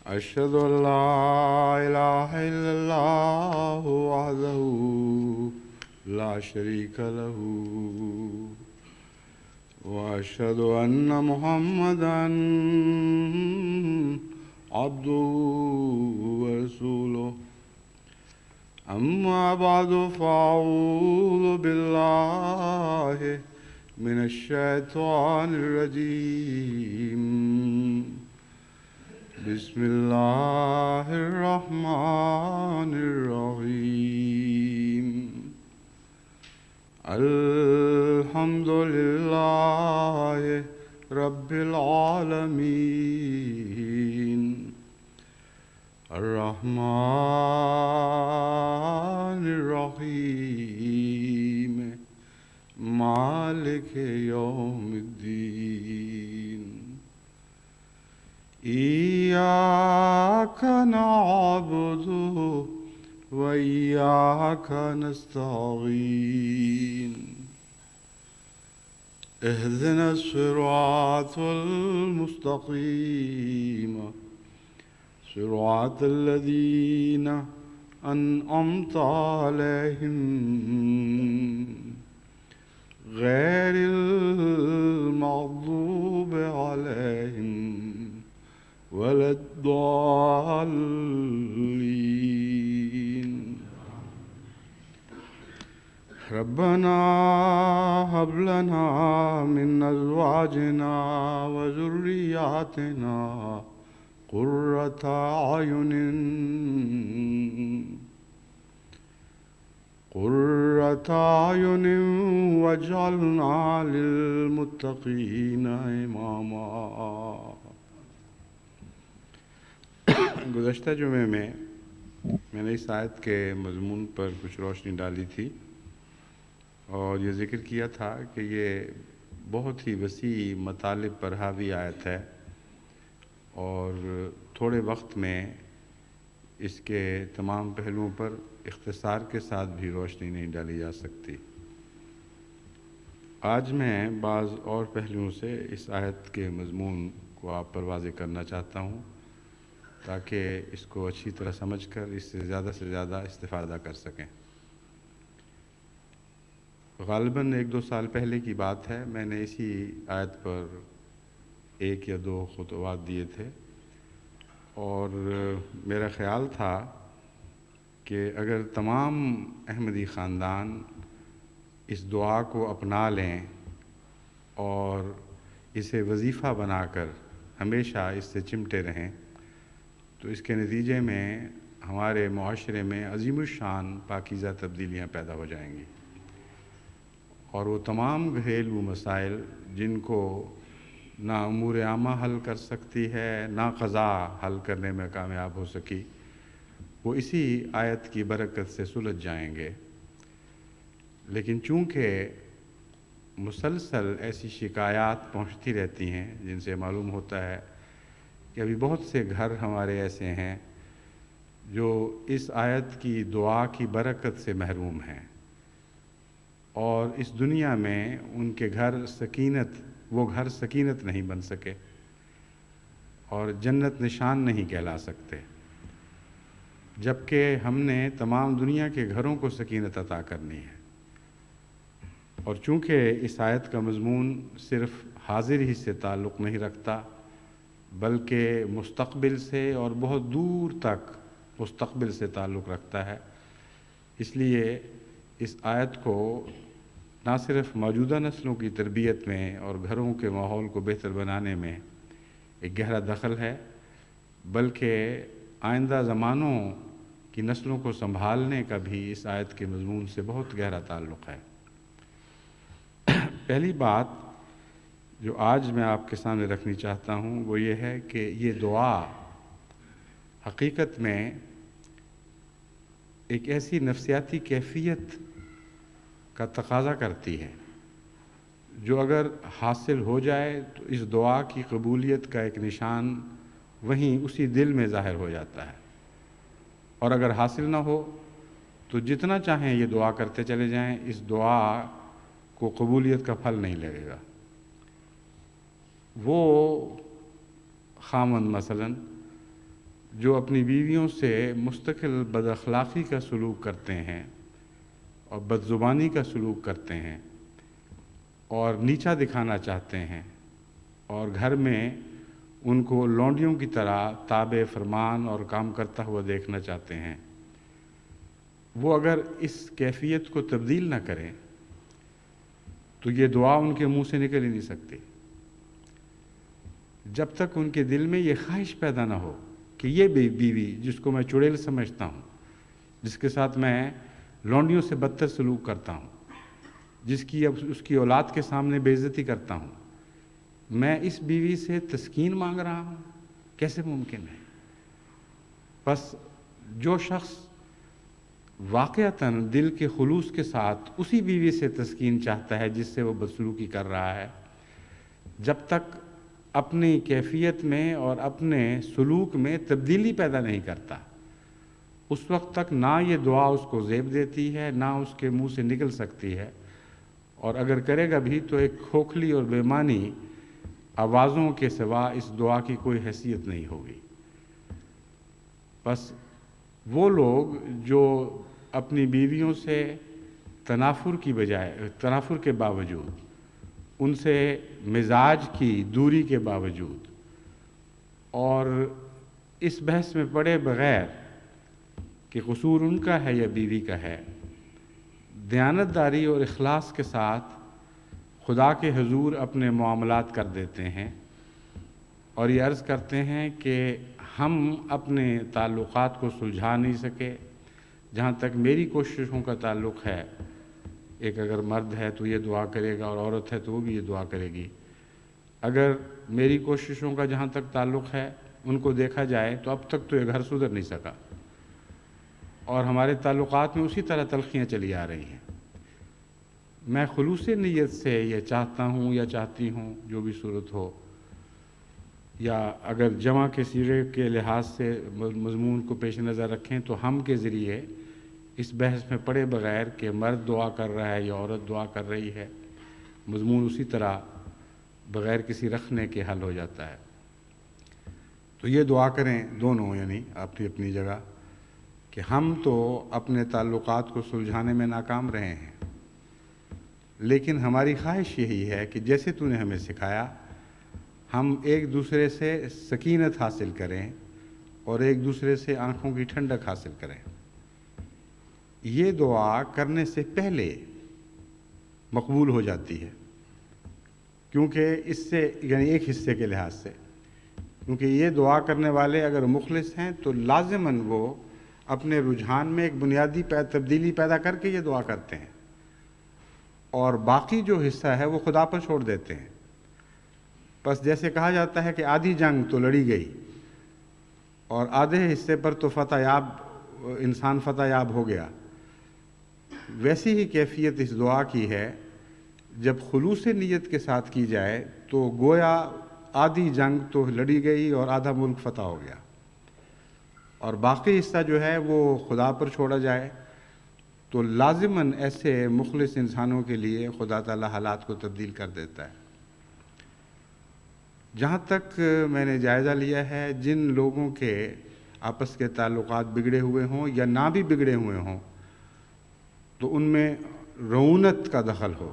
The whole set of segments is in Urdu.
أشهد أن لا إله إلا الله وحده لا شريك له وأشهد أن محمدا عبده ورسوله أما بعد فأعوذ بالله من الشيطان الرجيم بسم الله الرحمن الرحيم الحمد لله رب العالمين الرحمن الرحيم مالك يوم الدين إياك نعبد وإياك نستعين اهدنا الصراط المستقيم صراط الذين أنعمت عليهم غير المغضوب عليهم ولا الضالين ربنا هب لنا من أزواجنا وذرياتنا قرة أعين واجعلنا للمتقين إماما۔ گزشتہ جمعے میں نے اس آیت کے مضمون پر کچھ روشنی ڈالی تھی اور یہ ذکر کیا تھا کہ یہ بہت ہی وسیع مطالب پر حاوی آیت ہے اور تھوڑے وقت میں اس کے تمام پہلوؤں پر اختصار کے ساتھ بھی روشنی نہیں ڈالی جا سکتی۔ آج میں بعض اور پہلوؤں سے اس آیت کے مضمون کو آپ پر واضح کرنا چاہتا ہوں تاکہ اس کو اچھی طرح سمجھ کر اس سے زیادہ استفادہ کر سکیں۔ غالباً 1-2 سال پہلے کی بات ہے، میں نے اسی آیت پر 1 یا 2 خطبات دیے تھے اور میرا خیال تھا کہ اگر تمام احمدی خاندان اس دعا کو اپنا لیں اور اسے وظیفہ بنا کر ہمیشہ اس سے چمٹے رہیں تو اس کے نتیجے میں ہمارے معاشرے میں عظیم الشان پاکیزہ تبدیلیاں پیدا ہو جائیں گی اور وہ تمام گھریلو مسائل جن کو نہ امور عامہ حل کر سکتی ہے نہ قضا حل کرنے میں کامیاب ہو سکی، وہ اسی آیت کی برکت سے سلجھ جائیں گے۔ لیکن چونکہ مسلسل ایسی شکایات پہنچتی رہتی ہیں جن سے معلوم ہوتا ہے کہ ابھی بہت سے گھر ہمارے ایسے ہیں جو اس آیت کی دعا کی برکت سے محروم ہیں اور اس دنیا میں ان کے گھر سکینت نہیں بن سکے اور جنت نشان نہیں کہلا سکتے، جبکہ ہم نے تمام دنیا کے گھروں کو سکینت عطا کرنی ہے۔ اور چونکہ اس آیت کا مضمون صرف حاضر ہی سے تعلق نہیں رکھتا بلکہ مستقبل سے اور بہت دور تک مستقبل سے تعلق رکھتا ہے، اس لیے اس آیت کو نہ صرف موجودہ نسلوں کی تربیت میں اور گھروں کے ماحول کو بہتر بنانے میں ایک گہرا دخل ہے، بلکہ آئندہ زمانوں کی نسلوں کو سنبھالنے کا بھی اس آیت کے مضمون سے بہت گہرا تعلق ہے۔ پہلی بات جو آج میں آپ کے سامنے رکھنی چاہتا ہوں وہ یہ ہے کہ یہ دعا حقیقت میں ایک ایسی نفسیاتی کیفیت کا تقاضا کرتی ہے جو اگر حاصل ہو جائے تو اس دعا کی قبولیت کا ایک نشان وہیں اسی دل میں ظاہر ہو جاتا ہے، اور اگر حاصل نہ ہو تو جتنا چاہیں یہ دعا کرتے چلے جائیں، اس دعا کو قبولیت کا پھل نہیں لگے گا۔ وہ خامند مثلاً جو اپنی بیویوں سے مستقل بد اخلاقی کا سلوک کرتے ہیں اور بد زبانی کا سلوک کرتے ہیں اور نیچا دکھانا چاہتے ہیں اور گھر میں ان کو لونڈیوں کی طرح تابع فرمان اور کام کرتا ہوا دیکھنا چاہتے ہیں، وہ اگر اس کیفیت کو تبدیل نہ کریں تو یہ دعا ان کے منہ سے نکل ہی نہیں سکتی۔ جب تک ان کے دل میں یہ خواہش پیدا نہ ہو کہ یہ بیوی جس کو میں چڑیل سمجھتا ہوں، جس کے ساتھ میں لونڈیوں سے بدتر سلوک کرتا ہوں، جس کی اب اس کی اولاد کے سامنے بے عزتی کرتا ہوں، میں اس بیوی سے تسکین مانگ رہا ہوں، کیسے ممکن ہے؟ بس جو شخص واقعتاً دل کے خلوص کے ساتھ اسی بیوی سے تسکین چاہتا ہے جس سے وہ بدسلوکی کر رہا ہے، جب تک اپنی کیفیت میں اور اپنے سلوک میں تبدیلی پیدا نہیں کرتا، اس وقت تک نہ یہ دعا اس کو زیب دیتی ہے، نہ اس کے منہ سے نکل سکتی ہے، اور اگر کرے گا بھی تو ایک کھوکھلی اور بے معنی آوازوں کے سوا اس دعا کی کوئی حیثیت نہیں ہوگی۔ بس وہ لوگ جو اپنی بیویوں سے تنافر کے باوجود، ان سے مزاج کی دوری کے باوجود اور اس بحث میں پڑے بغیر کہ قصور ان کا ہے یا بیوی کا ہے، دیانتداری اور اخلاص کے ساتھ خدا کے حضور اپنے معاملات کر دیتے ہیں اور یہ عرض کرتے ہیں کہ ہم اپنے تعلقات کو سلجھا نہیں سکے، جہاں تک میری کوششوں کا تعلق ہے، ایک اگر مرد ہے تو یہ دعا کرے گا اور عورت ہے تو وہ بھی یہ دعا کرے گی، اگر میری کوششوں کا جہاں تک تعلق ہے ان کو دیکھا جائے تو اب تک تو یہ گھر سدھر نہیں سکا اور ہمارے تعلقات میں اسی طرح تلخیاں چلی آ رہی ہیں۔ میں خلوص نیت سے یہ چاہتا ہوں یا چاہتی ہوں، جو بھی صورت ہو، یا اگر جمع کے صیغے کے لحاظ سے مضمون کو پیش نظر رکھیں تو ہم کے ذریعے اس بحث میں پڑے بغیر کہ مرد دعا کر رہا ہے یا عورت دعا کر رہی ہے، مضمون اسی طرح بغیر کسی رکھنے کے حل ہو جاتا ہے۔ تو یہ دعا کریں دونوں، یعنی اپنی اپنی جگہ، کہ ہم تو اپنے تعلقات کو سلجھانے میں ناکام رہے ہیں، لیکن ہماری خواہش یہی ہے کہ جیسے تو نے ہمیں سکھایا ہم ایک دوسرے سے سکینت حاصل کریں اور ایک دوسرے سے آنکھوں کی ٹھنڈک حاصل کریں۔ یہ دعا کرنے سے پہلے مقبول ہو جاتی ہے، کیونکہ اس سے یعنی ایک حصے کے لحاظ سے، کیونکہ یہ دعا کرنے والے اگر مخلص ہیں تو لازماً وہ اپنے رجحان میں ایک بنیادی تبدیلی پیدا کر کے یہ دعا کرتے ہیں، اور باقی جو حصہ ہے وہ خدا پر چھوڑ دیتے ہیں۔ بس جیسے کہا جاتا ہے کہ آدھی جنگ تو لڑی گئی اور آدھے حصے پر تو انسان فتح یاب ہو گیا، ویسی ہی کیفیت اس دعا کی ہے۔ جب خلوص نیت کے ساتھ کی جائے تو گویا آدھی جنگ تو لڑی گئی اور آدھا ملک فتح ہو گیا، اور باقی حصہ جو ہے وہ خدا پر چھوڑا جائے تو لازماً ایسے مخلص انسانوں کے لیے خدا تعالیٰ حالات کو تبدیل کر دیتا ہے۔ جہاں تک میں نے جائزہ لیا ہے، جن لوگوں کے آپس کے تعلقات بگڑے ہوئے ہوں یا نہ بھی بگڑے ہوئے ہوں تو ان میں رعونت کا دخل ہو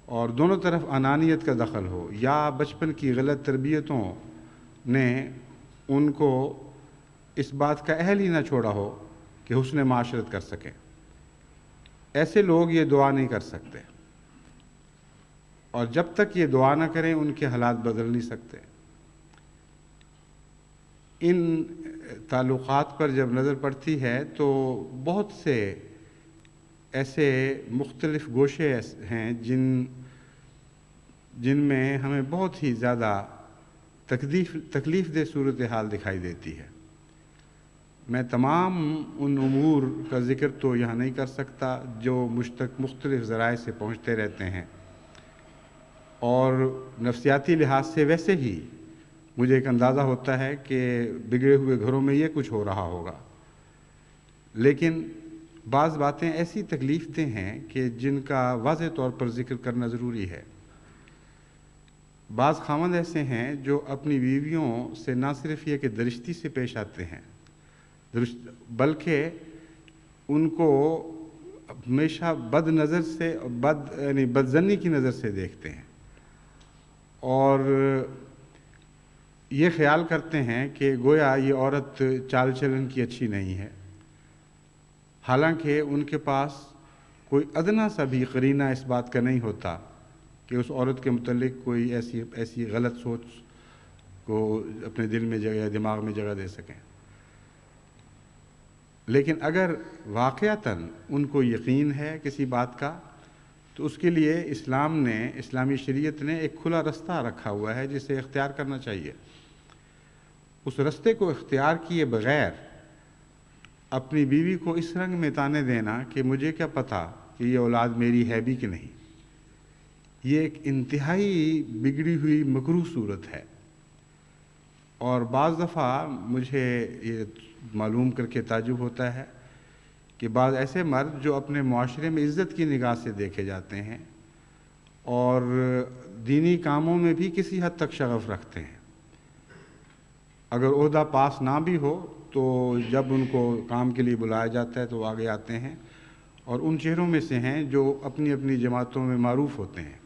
اور دونوں طرف انانیت کا دخل ہو، یا بچپن کی غلط تربیتوں نے ان کو اس بات کا اہل ہی نہ چھوڑا ہو کہ حسن معاشرت کر سکیں، ایسے لوگ یہ دعا نہیں کر سکتے، اور جب تک یہ دعا نہ کریں ان کے حالات بدل نہیں سکتے۔ ان تعلقات پر جب نظر پڑتی ہے تو بہت سے ایسے مختلف گوشے ہیں جن میں ہمیں بہت ہی زیادہ تکلیف دہ صورتحال دکھائی دیتی ہے۔ میں تمام ان امور کا ذکر تو یہاں نہیں کر سکتا جو مختلف ذرائع سے پہنچتے رہتے ہیں، اور نفسیاتی لحاظ سے ویسے ہی مجھے ایک اندازہ ہوتا ہے کہ بگڑے ہوئے گھروں میں یہ کچھ ہو رہا ہوگا، لیکن بعض باتیں ایسی تکلیف دہ ہیں کہ جن کا واضح طور پر ذکر کرنا ضروری ہے۔ بعض خاوند ایسے ہیں جو اپنی بیویوں سے نہ صرف یہ کہ درشتی سے پیش آتے ہیں بلکہ ان کو ہمیشہ بد نظر سے یعنی بدظنی کی نظر سے دیکھتے ہیں، اور یہ خیال کرتے ہیں کہ گویا یہ عورت چال چلن کی اچھی نہیں ہے، حالانکہ ان کے پاس کوئی ادنا سا بھی قرینہ اس بات کا نہیں ہوتا کہ اس عورت کے متعلق کوئی ایسی غلط سوچ کو اپنے دل میں جگہ یا دماغ میں جگہ دے سکیں۔ لیکن اگر واقعتاً ان کو یقین ہے کسی بات کا تو اس کے لیے اسلامی شریعت نے ایک کھلا رستہ رکھا ہوا ہے جسے اختیار کرنا چاہیے۔ اس رستے کو اختیار کیے بغیر اپنی بیوی کو اس رنگ میں تانے دینا کہ مجھے کیا پتہ کہ یہ اولاد میری ہے بھی کہ نہیں، یہ ایک انتہائی بگڑی ہوئی مکروہ صورت ہے۔ اور بعض دفعہ مجھے یہ معلوم کر کے تعجب ہوتا ہے کہ بعض ایسے مرد جو اپنے معاشرے میں عزت کی نگاہ سے دیکھے جاتے ہیں اور دینی کاموں میں بھی کسی حد تک شغف رکھتے ہیں، اگر عہدہ پاس نہ بھی ہو تو جب ان کو کام کے لیے بلایا جاتا ہے تو وہ آگے آتے ہیں، اور ان چہروں میں سے ہیں جو اپنی اپنی جماعتوں میں معروف ہوتے ہیں۔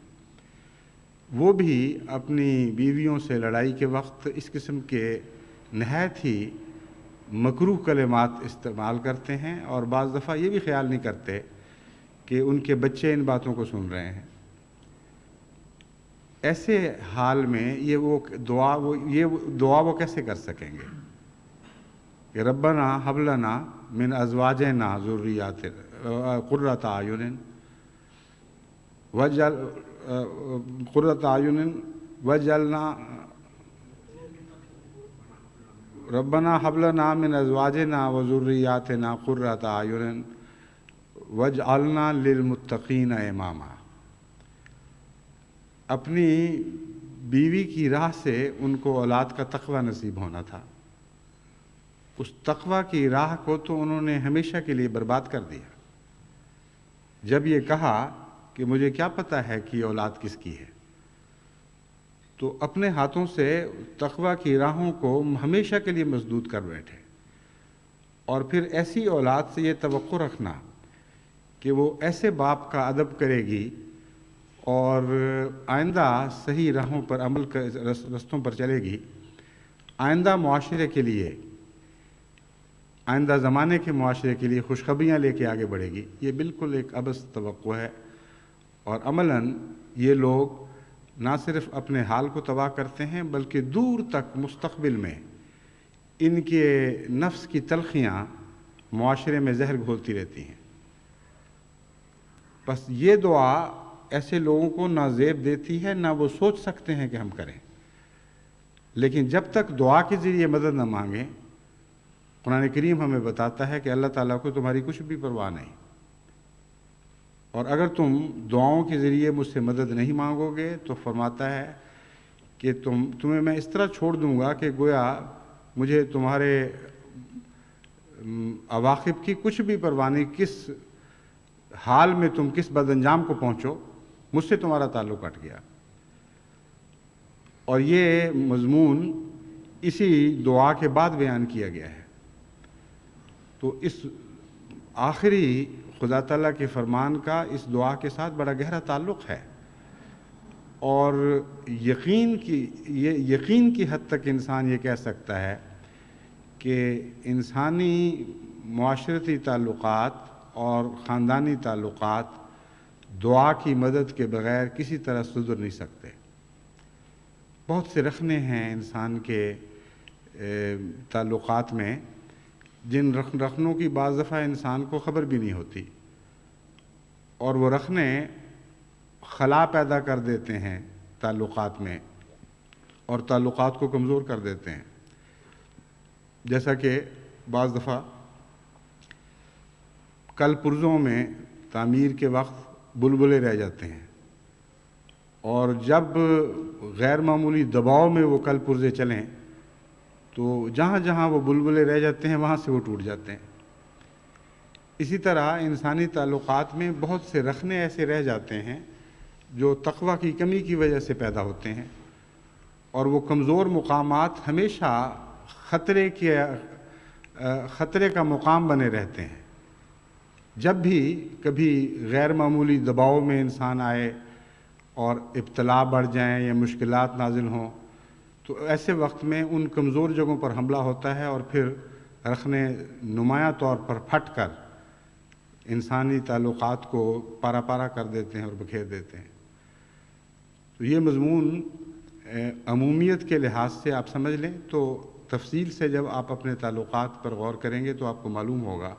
وہ بھی اپنی بیویوں سے لڑائی کے وقت اس قسم کے نہایت ہی مکروہ کلمات استعمال کرتے ہیں، اور بعض دفعہ یہ بھی خیال نہیں کرتے کہ ان کے بچے ان باتوں کو سن رہے ہیں۔ ایسے حال میں یہ دعا وہ کیسے کر سکیں گے کہ ربنا ہب لنا من ازواجنا ذریاتنا قرۃ اعین وجعلنا ربنا ہب لنا من ازواجنا وذریاتنا قرۃ اعین وجعلنا للمتقین اماما۔ اپنی بیوی کی راہ سے ان کو اولاد کا تقوی نصیب ہونا تھا، اس تقوی کی راہ کو تو انہوں نے ہمیشہ کے لیے برباد کر دیا۔ جب یہ کہا کہ مجھے کیا پتہ ہے کہ یہ اولاد کس کی ہے، تو اپنے ہاتھوں سے تقوی کی راہوں کو ہمیشہ کے لیے مسدود کر بیٹھے، اور پھر ایسی اولاد سے یہ توقع رکھنا کہ وہ ایسے باپ کا ادب کرے گی اور آئندہ صحیح راہوں پر عمل رستوں پر چلے گی، آئندہ معاشرے کے لیے، آئندہ زمانے کے معاشرے کے لیے خوشخبریاں لے کے آگے بڑھے گی، یہ بالکل ایک عبث توقع ہے۔ اور عملاً یہ لوگ نہ صرف اپنے حال کو تباہ کرتے ہیں بلکہ دور تک مستقبل میں ان کے نفس کی تلخیاں معاشرے میں زہر گھولتی رہتی ہیں۔ بس یہ دعا ایسے لوگوں کو نہ زیب دیتی ہے نہ وہ سوچ سکتے ہیں کہ ہم کریں، لیکن جب تک دعا کے ذریعے مدد نہ مانگیں، قرآن کریم ہمیں بتاتا ہے کہ اللہ تعالیٰ کو تمہاری کچھ بھی پرواہ نہیں، اور اگر تم دعاؤں کے ذریعے مجھ سے مدد نہیں مانگو گے تو فرماتا ہے کہ تمہیں میں اس طرح چھوڑ دوں گا کہ گویا مجھے تمہارے عواقب کی کچھ بھی پرواہ نہیں، کس حال میں تم کس بد انجام کو پہنچو، مجھ سے تمہارا تعلق کٹ گیا۔ اور یہ مضمون اسی دعا کے بعد بیان کیا گیا ہے۔ تو اس آخری خدا تعالیٰ کے فرمان کا اس دعا کے ساتھ بڑا گہرا تعلق ہے، اور یقین کی حد تک انسان یہ کہہ سکتا ہے کہ انسانی معاشرتی تعلقات اور خاندانی تعلقات دعا کی مدد کے بغیر کسی طرح سدھر نہیں سکتے۔ بہت سے رخنے ہیں انسان کے تعلقات میں جن رخنوں کی بعض دفعہ انسان کو خبر بھی نہیں ہوتی، اور وہ رخنے خلا پیدا کر دیتے ہیں تعلقات میں اور تعلقات کو کمزور کر دیتے ہیں. جیسا کہ بعض دفعہ کل پرزوں میں تعمیر کے وقت بلبلے رہ جاتے ہیں، اور جب غیر معمولی دباؤ میں وہ کل پرزے چلیں تو جہاں جہاں وہ بلبلے رہ جاتے ہیں وہاں سے وہ ٹوٹ جاتے ہیں. اسی طرح انسانی تعلقات میں بہت سے رخنے ایسے رہ جاتے ہیں جو تقویٰ کی کمی کی وجہ سے پیدا ہوتے ہیں، اور وہ کمزور مقامات ہمیشہ خطرے کا مقام بنے رہتے ہیں. جب بھی کبھی غیر معمولی دباؤ میں انسان آئے اور ابتلا بڑھ جائیں یا مشکلات نازل ہوں تو ایسے وقت میں ان کمزور جگہوں پر حملہ ہوتا ہے، اور پھر رخنے نمایاں طور پر پھٹ کر انسانی تعلقات کو پارا پارا کر دیتے ہیں اور بکھیر دیتے ہیں. تو یہ مضمون عمومیت کے لحاظ سے آپ سمجھ لیں تو تفصیل سے جب آپ اپنے تعلقات پر غور کریں گے تو آپ کو معلوم ہوگا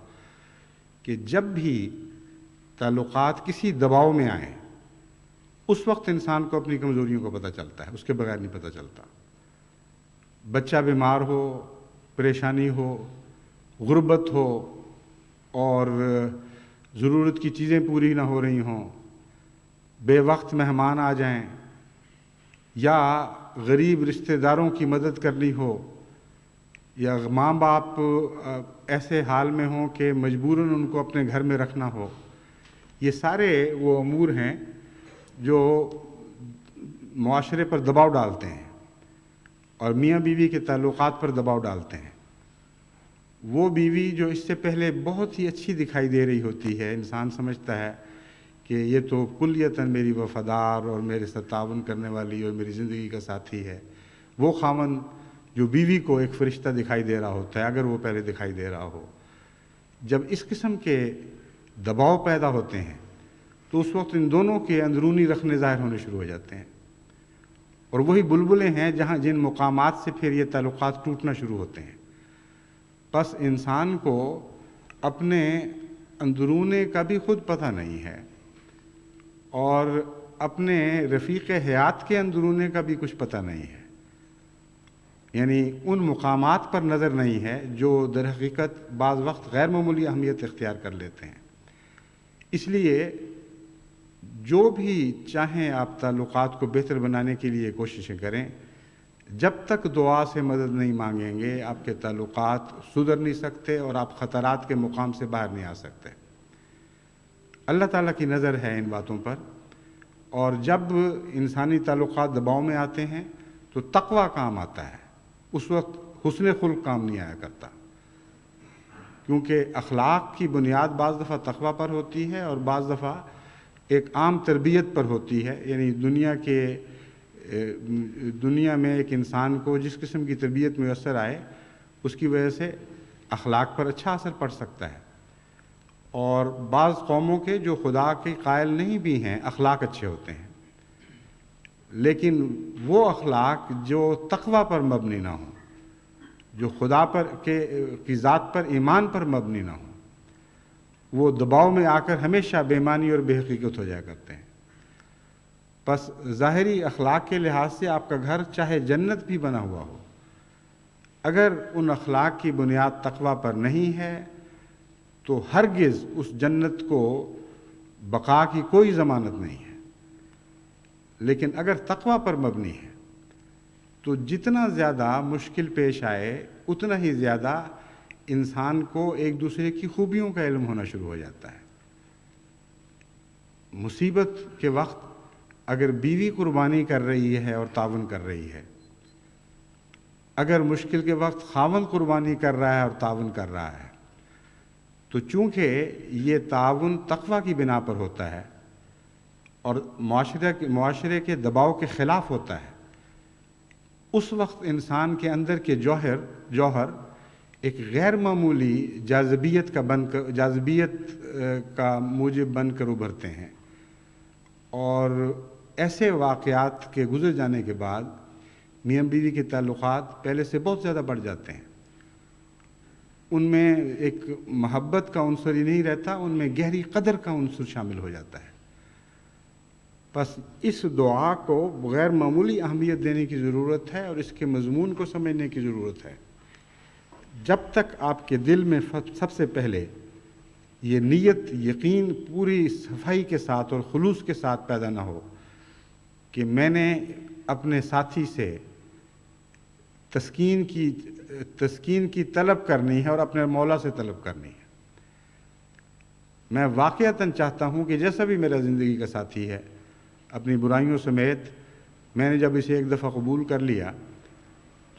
کہ جب بھی تعلقات کسی دباؤ میں آئیں اس وقت انسان کو اپنی کمزوریوں کو پتہ چلتا ہے، اس کے بغیر نہیں پتہ چلتا. بچہ بیمار ہو، پریشانی ہو، غربت ہو، اور ضرورت کی چیزیں پوری نہ ہو رہی ہوں، بے وقت مہمان آ جائیں، یا غریب رشتہ داروں کی مدد کرنی ہو، یا ماں باپ ایسے حال میں ہوں کہ مجبوراً ان کو اپنے گھر میں رکھنا ہو، یہ سارے وہ امور ہیں جو معاشرے پر دباؤ ڈالتے ہیں اور میاں بیوی کے تعلقات پر دباؤ ڈالتے ہیں. وہ بیوی جو اس سے پہلے بہت ہی اچھی دکھائی دے رہی ہوتی ہے، انسان سمجھتا ہے کہ یہ تو کلیتاً میری وفادار اور میرے ساتھ تعاون کرنے والی اور میری زندگی کا ساتھی ہے، وہ خاوند جو بیوی کو ایک فرشتہ دکھائی دے رہا ہوتا ہے اگر وہ پہلے دکھائی دے رہا ہو. جب اس قسم کے دباؤ پیدا ہوتے ہیں تو اس وقت ان دونوں کے اندرونی رخنے ظاہر ہونے شروع ہو جاتے ہیں، اور وہی بلبلے ہیں جن مقامات سے پھر یہ تعلقات ٹوٹنا شروع ہوتے ہیں. بس انسان کو اپنے اندرونے کا بھی خود پتہ نہیں ہے، اور اپنے رفیق حیات کے اندرونے کا بھی کچھ پتہ نہیں ہے، یعنی ان مقامات پر نظر نہیں ہے جو در حقیقت بعض وقت غیر معمولی اہمیت اختیار کر لیتے ہیں. اس لیے جو بھی چاہیں آپ تعلقات کو بہتر بنانے کے لیے کوششیں کریں، جب تک دعا سے مدد نہیں مانگیں گے آپ کے تعلقات سدھر نہیں سکتے اور آپ خطرات کے مقام سے باہر نہیں آ سکتے. اللہ تعالیٰ کی نظر ہے ان باتوں پر، اور جب انسانی تعلقات دباؤ میں آتے ہیں تو تقویٰ کام آتا ہے، اس وقت حسن خلق کام نہیں آیا کرتا، کیونکہ اخلاق کی بنیاد بعض دفعہ تقویٰ پر ہوتی ہے اور بعض دفعہ ایک عام تربیت پر ہوتی ہے. یعنی دنیا میں ایک انسان کو جس قسم کی تربیت میسر آئے اس کی وجہ سے اخلاق پر اچھا اثر پڑ سکتا ہے. اور بعض قوموں کے جو خدا کے قائل نہیں بھی ہیں اخلاق اچھے ہوتے ہیں، لیکن وہ اخلاق جو تقویٰ پر مبنی نہ ہوں، جو خدا کی ذات پر ایمان پر مبنی نہ ہوں، وہ دباؤ میں آ کر ہمیشہ بے ایمانی اور بے حقیقت ہو جایا کرتے ہیں. بس ظاہری اخلاق کے لحاظ سے آپ کا گھر چاہے جنت بھی بنا ہوا ہو، اگر ان اخلاق کی بنیاد تقویٰ پر نہیں ہے تو ہرگز اس جنت کو بقا کی کوئی ضمانت نہیں ہے. لیکن اگر تقویٰ پر مبنی ہے تو جتنا زیادہ مشکل پیش آئے اتنا ہی زیادہ انسان کو ایک دوسرے کی خوبیوں کا علم ہونا شروع ہو جاتا ہے. مصیبت کے وقت اگر بیوی قربانی کر رہی ہے اور تعاون کر رہی ہے، اگر مشکل کے وقت خاوند قربانی کر رہا ہے اور تعاون کر رہا ہے، تو چونکہ یہ تعاون تقویٰ کی بنا پر ہوتا ہے اور معاشرے کے دباؤ کے خلاف ہوتا ہے، اس وقت انسان کے اندر کے جوہر ایک غیر معمولی جاذبیت کا موجب بن کر ابھرتے ہیں، اور ایسے واقعات کے گزر جانے کے بعد میاں بیوی کے تعلقات پہلے سے بہت زیادہ بڑھ جاتے ہیں. ان میں ایک محبت کا عنصر ہی نہیں رہتا، ان میں گہری قدر کا عنصر شامل ہو جاتا ہے. بس اس دعا کو غیر معمولی اہمیت دینے کی ضرورت ہے اور اس کے مضمون کو سمجھنے کی ضرورت ہے. جب تک آپ کے دل میں سب سے پہلے یہ نیت، یقین پوری صفائی کے ساتھ اور خلوص کے ساتھ پیدا نہ ہو کہ میں نے اپنے ساتھی سے تسکین کی طلب کرنی ہے اور اپنے مولا سے طلب کرنی ہے. میں واقعتاً چاہتا ہوں کہ جیسا بھی میرا زندگی کا ساتھی ہے، اپنی برائیوں سمیت، میں نے جب اسے ایک دفعہ قبول کر لیا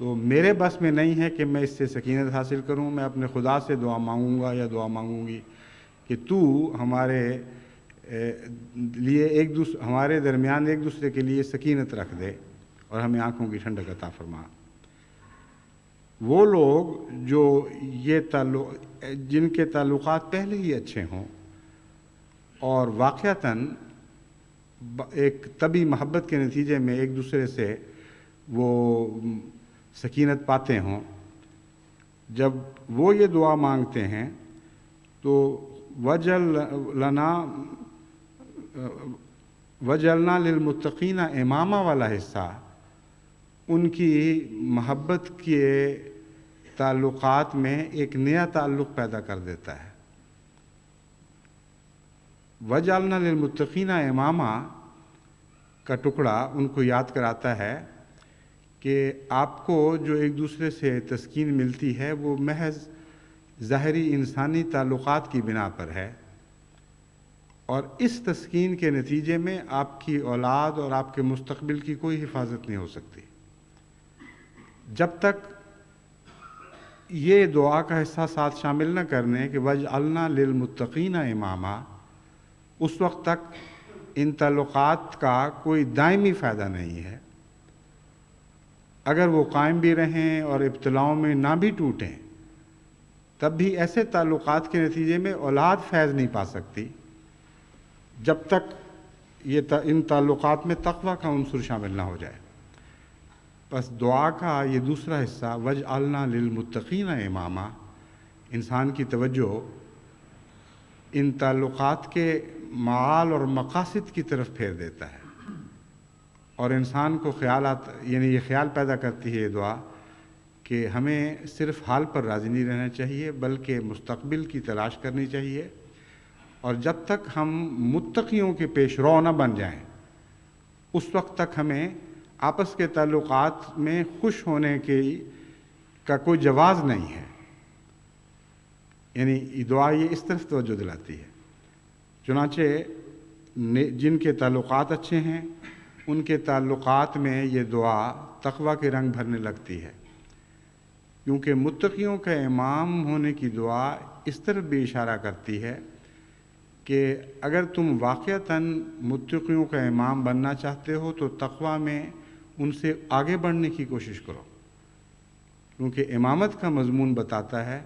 تو میرے بس میں نہیں ہے کہ میں اس سے سکینت حاصل کروں. میں اپنے خدا سے دعا مانگوں گا یا دعا مانگوں گی کہ تو ہمارے لیے ہمارے درمیان ایک دوسرے کے لیے سکینت رکھ دے اور ہمیں آنکھوں کی ٹھنڈک عطا فرما. وہ لوگ جو جن کے تعلقات پہلے ہی اچھے ہوں اور واقعتاً ایک طبی محبت کے نتیجے میں ایک دوسرے سے وہ سکینت پاتے ہوں، جب وہ یہ دعا مانگتے ہیں تو وجعلنا للمتقین امامہ والا حصہ ان کی محبت کے تعلقات میں ایک نیا تعلق پیدا کر دیتا ہے. وجعلنا للمتقین امامہ کا ٹکڑا ان کو یاد کراتا ہے کہ آپ کو جو ایک دوسرے سے تسکین ملتی ہے وہ محض ظاہری انسانی تعلقات کی بنا پر ہے، اور اس تسکین کے نتیجے میں آپ کی اولاد اور آپ کے مستقبل کی کوئی حفاظت نہیں ہو سکتی. جب تک یہ دعا کا حصہ ساتھ شامل نہ کرنے کہ وجعلنا للمتقین امامہ، اس وقت تک ان تعلقات کا کوئی دائمی فائدہ نہیں ہے. اگر وہ قائم بھی رہیں اور ابتلاؤں میں نہ بھی ٹوٹیں تب بھی ایسے تعلقات کے نتیجے میں اولاد فیض نہیں پا سکتی جب تک ان تعلقات میں تقویٰ کا عنصر شامل نہ ہو جائے. بس دعا کا یہ دوسرا حصہ وجعلنا للمتقین امامہ انسان کی توجہ ان تعلقات کے معال اور مقاصد کی طرف پھیر دیتا ہے، اور انسان کو یہ خیال پیدا کرتی ہے یہ دعا کہ ہمیں صرف حال پر راضی نہیں رہنا چاہیے بلکہ مستقبل کی تلاش کرنی چاہیے. اور جب تک ہم متقیوں کے پیش رو نہ بن جائیں اس وقت تک ہمیں آپس کے تعلقات میں خوش ہونے کا کوئی جواز نہیں ہے. یعنی دعا یہ اس طرف توجہ دلاتی ہے. چنانچہ جن کے تعلقات اچھے ہیں ان کے تعلقات میں یہ دعا تقویٰ کے رنگ بھرنے لگتی ہے، کیونکہ متقیوں کا امام ہونے کی دعا اس طرف بھی اشارہ کرتی ہے کہ اگر تم واقعتاً متقیوں کا امام بننا چاہتے ہو تو تقویٰ میں ان سے آگے بڑھنے کی کوشش کرو، کیونکہ امامت کا مضمون بتاتا ہے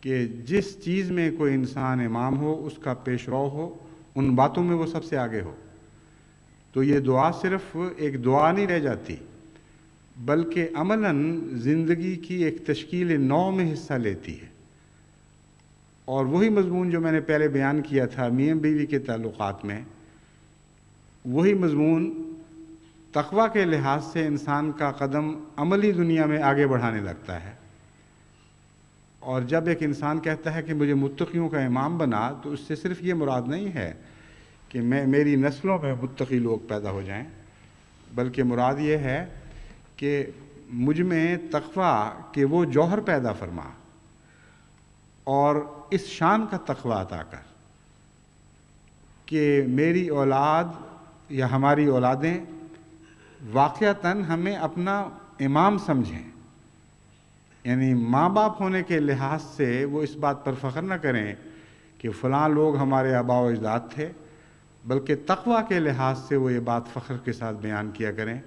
کہ جس چیز میں کوئی انسان امام ہو، اس کا پیش رو ہو، ان باتوں میں وہ سب سے آگے ہو. تو یہ دعا صرف ایک دعا نہیں رہ جاتی بلکہ عملاً زندگی کی ایک تشکیل نو میں حصہ لیتی ہے. اور وہی مضمون جو میں نے پہلے بیان کیا تھا میاں بیوی کے تعلقات میں، وہی مضمون تقویٰ کے لحاظ سے انسان کا قدم عملی دنیا میں آگے بڑھانے لگتا ہے. اور جب ایک انسان کہتا ہے کہ مجھے متقیوں کا امام بنا تو اس سے صرف یہ مراد نہیں ہے کہ میری نسلوں میں متقی لوگ پیدا ہو جائیں، بلکہ مراد یہ ہے کہ مجھ میں تقویٰ کہ وہ جوہر پیدا فرما اور اس شان کا تقویٰ عطا کر کہ میری اولاد یا ہماری اولادیں واقعتاً ہمیں اپنا امام سمجھیں. یعنی ماں باپ ہونے کے لحاظ سے وہ اس بات پر فخر نہ کریں کہ فلاں لوگ ہمارے آباء و اجداد تھے، بلکہ تقویٰ کے لحاظ سے وہ یہ بات فخر کے ساتھ بیان کیا کریں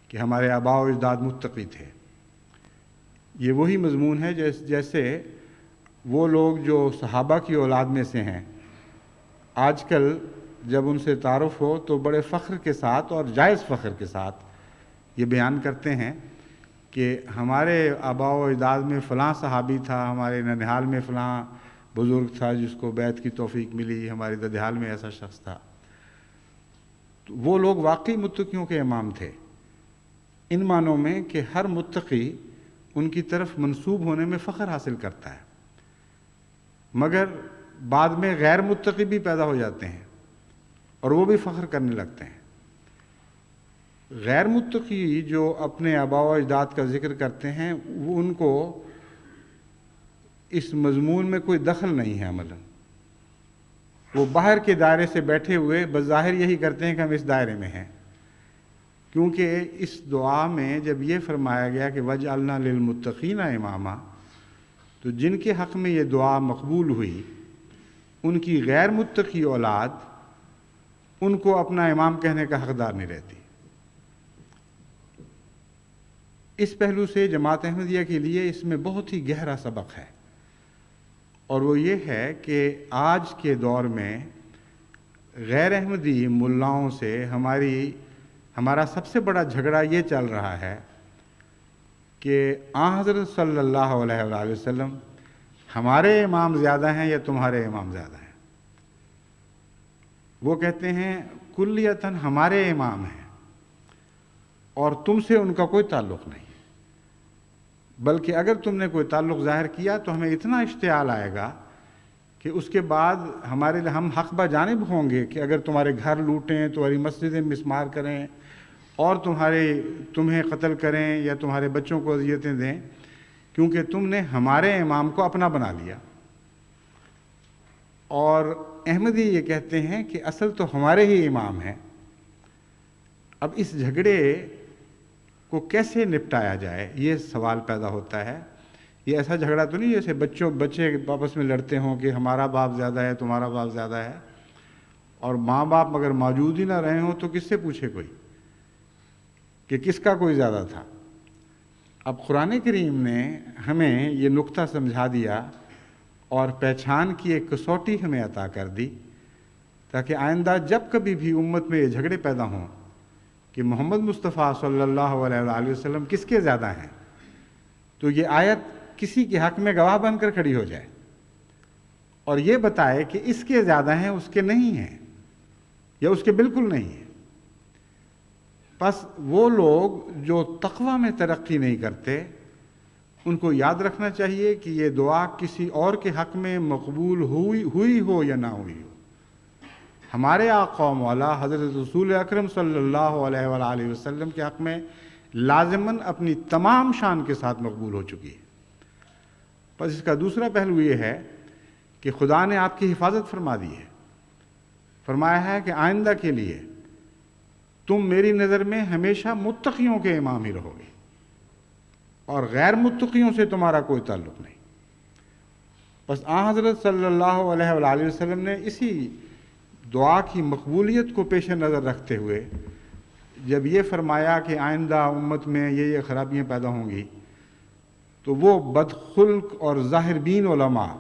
کہ ہمارے آباء و اجداد متقی تھے. یہ وہی مضمون ہے جیسے وہ لوگ جو صحابہ کی اولاد میں سے ہیں، آج کل جب ان سے تعارف ہو تو بڑے فخر کے ساتھ اور جائز فخر کے ساتھ یہ بیان کرتے ہیں کہ ہمارے آباء و اجداد میں فلاں صحابی تھا، ہمارے ننہال میں فلاں بزرگ تھا جس کو بیعت کی توفیق ملی، ہمارے ددھیال میں ایسا شخص تھا. تو وہ لوگ واقعی متقیوں کے امام تھے، ان معنوں میں کہ ہر متقی ان کی طرف منسوب ہونے میں فخر حاصل کرتا ہے، مگر بعد میں غیر متقی بھی پیدا ہو جاتے ہیں اور وہ بھی فخر کرنے لگتے ہیں. غیر متقی جو اپنے آباء و اجداد کا ذکر کرتے ہیں وہ ان کو اس مضمون میں کوئی دخل نہیں ہے عملاً. وہ باہر کے دائرے سے بیٹھے ہوئے بظاہر یہی کرتے ہیں کہ ہم اس دائرے میں ہیں، کیونکہ اس دعا میں جب یہ فرمایا گیا کہ وَجْعَلْنَا لِلْمُتَّقِينَ إِمَامًا، تو جن کے حق میں یہ دعا مقبول ہوئی ان کی غیر متقی اولاد ان کو اپنا امام کہنے کا حقدار نہیں رہتی. اس پہلو سے جماعت احمدیہ کے لیے اس میں بہت ہی گہرا سبق ہے، اور وہ یہ ہے کہ آج کے دور میں غیر احمدی ملاؤں سے ہمارا سب سے بڑا جھگڑا یہ چل رہا ہے کہ آن حضرت صلی اللہ علیہ وآلہ وسلم ہمارے امام زیادہ ہیں یا تمہارے امام زیادہ ہیں. وہ کہتے ہیں کلیتاً ہمارے امام ہیں اور تم سے ان کا کوئی تعلق نہیں، بلکہ اگر تم نے کوئی تعلق ظاہر کیا تو ہمیں اتنا اشتعال آئے گا کہ اس کے بعد ہم حق بجانب ہوں گے کہ اگر تمہارے گھر لوٹیں، تمہاری مسجدیں مسمار کریں اور تمہیں قتل کریں یا تمہارے بچوں کو اذیتیں دیں، کیونکہ تم نے ہمارے امام کو اپنا بنا لیا. اور احمدی یہ کہتے ہیں کہ اصل تو ہمارے ہی امام ہیں. اب اس جھگڑے کو کیسے نپٹایا جائے یہ سوال پیدا ہوتا ہے. یہ ایسا جھگڑا تو نہیں جیسے بچے آپس میں لڑتے ہوں کہ ہمارا باپ زیادہ ہے تمہارا باپ زیادہ ہے، اور ماں باپ اگر موجود ہی نہ رہے ہوں تو کس سے پوچھے کوئی کہ کس کا کوئی زیادہ تھا. اب قرآن کریم نے ہمیں یہ نقطہ سمجھا دیا اور پہچان کی ایک کسوٹی ہمیں عطا کر دی، تاکہ آئندہ جب کبھی بھی امت میں یہ جھگڑے پیدا ہوں کہ محمد مصطفیٰ صلی اللہ علیہ وآلہ وسلم کس کے زیادہ ہیں، تو یہ آیت کسی کے حق میں گواہ بن کر کھڑی ہو جائے اور یہ بتائے کہ اس کے زیادہ ہیں اس کے نہیں ہیں یا اس کے بالکل نہیں ہیں. بس وہ لوگ جو تقوی میں ترقی نہیں کرتے ان کو یاد رکھنا چاہیے کہ یہ دعا کسی اور کے حق میں مقبول ہوئی ہو یا نہ ہوئی ہو، ہمارے آقا و مولا حضرت رسول اکرم صلی اللہ علیہ وآلہ وسلم کے حق میں لازماً اپنی تمام شان کے ساتھ مقبول ہو چکی ہے. بس اس کا دوسرا پہلو یہ ہے کہ خدا نے آپ کی حفاظت فرما دی ہے، فرمایا ہے کہ آئندہ کے لیے تم میری نظر میں ہمیشہ متقیوں کے امام ہی رہو گے اور غیر متقیوں سے تمہارا کوئی تعلق نہیں. بس آن حضرت صلی اللہ علیہ وآلہ وسلم نے اسی دعا کی مقبولیت کو پیش نظر رکھتے ہوئے جب یہ فرمایا کہ آئندہ امت میں یہ خرابیاں پیدا ہوں گی، تو وہ بدخلق اور ظاہر بین علماء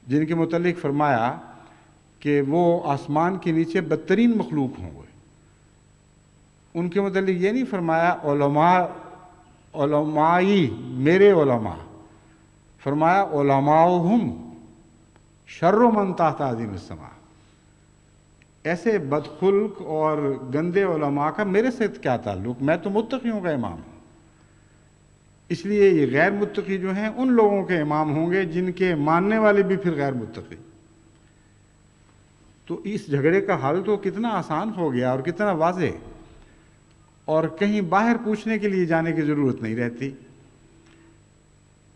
جن کے متعلق فرمایا کہ وہ آسمان کے نیچے بدترین مخلوق ہوں گے، ان کے متعلق یہ نہیں فرمایا علمائی میرے علماء، فرمایا علماؤہم شر من تحت عظیم السماء. ایسے بدخلق اور گندے علماء کا میرے سے کیا تعلق، میں تو متقیوں کا امام ہوں. اس لیے یہ غیر متقی جو ہیں ان لوگوں کے امام ہوں گے جن کے ماننے والے بھی پھر غیر متقی. تو اس جھگڑے کا حل تو کتنا آسان ہو گیا اور کتنا واضح، اور کہیں باہر پوچھنے کے لیے جانے کی ضرورت نہیں رہتی.